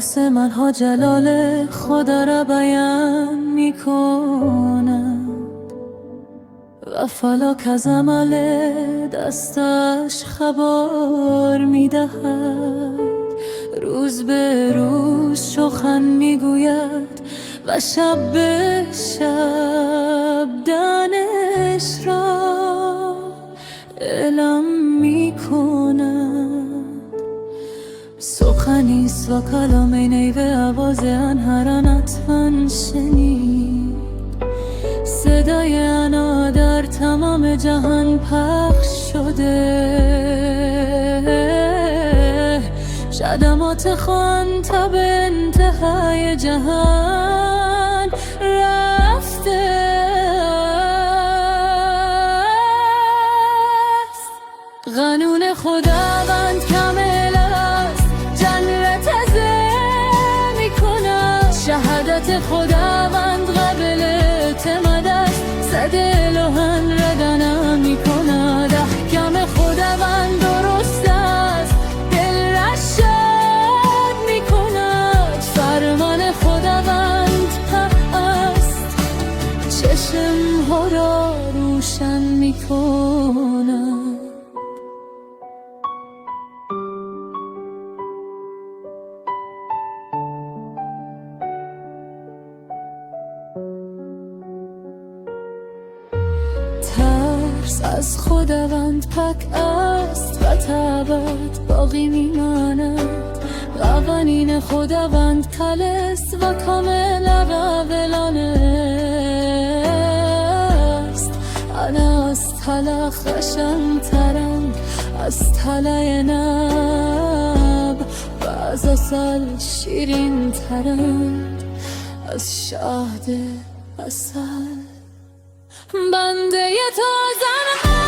واسه منها جلال خدا را بیان میکنم و فلک از عمل دستش خبر میدهد. روز به روز سخن میگوید و شب به شب دانش را اعلام میکند. سخنیست و کلام نیو آواز آنها نتوان شنید. صدای آنها در تمام جهان پخش شده. شدمات خوان تا به انتهای جهان رفته است. قانون خداوند کامل است، جنت تزه می کند. شهادت خداوند قابل اعتماد است، صد لوحن را دانا می کند. احکام خداوند درست است، دل را شاد می کند. فرمان خداوند حق است، چشم ها را روشن می کند. ترس از خداوند پاک است و تابت باقی میماند. قوانین خداوند خالص و کامل قابلانه است. آن از طلا خشن‌ترم از طلای ناب و از عسل شیرین ترند از شهد عسل. بنده تو زنها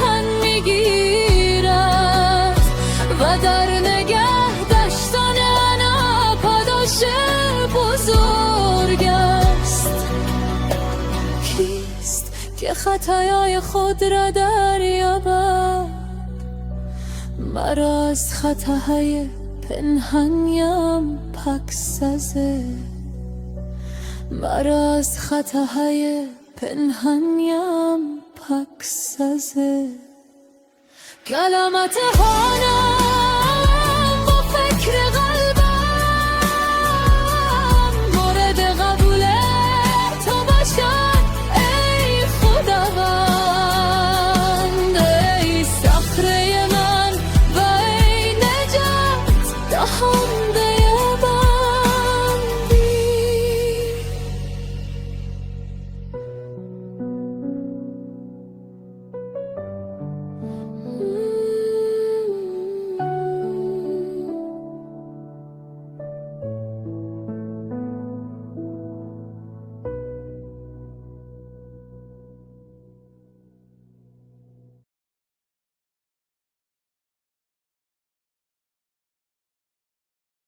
پن میگیرد و در نگه داشتن آنها پاداش بزرگ است. کیست که خطایای خود را دریابد؟ مرا از خطاهای پنهانیم پاک سازه. مرا از خطاهای پنهانیم پاک سازه. کلامت هنر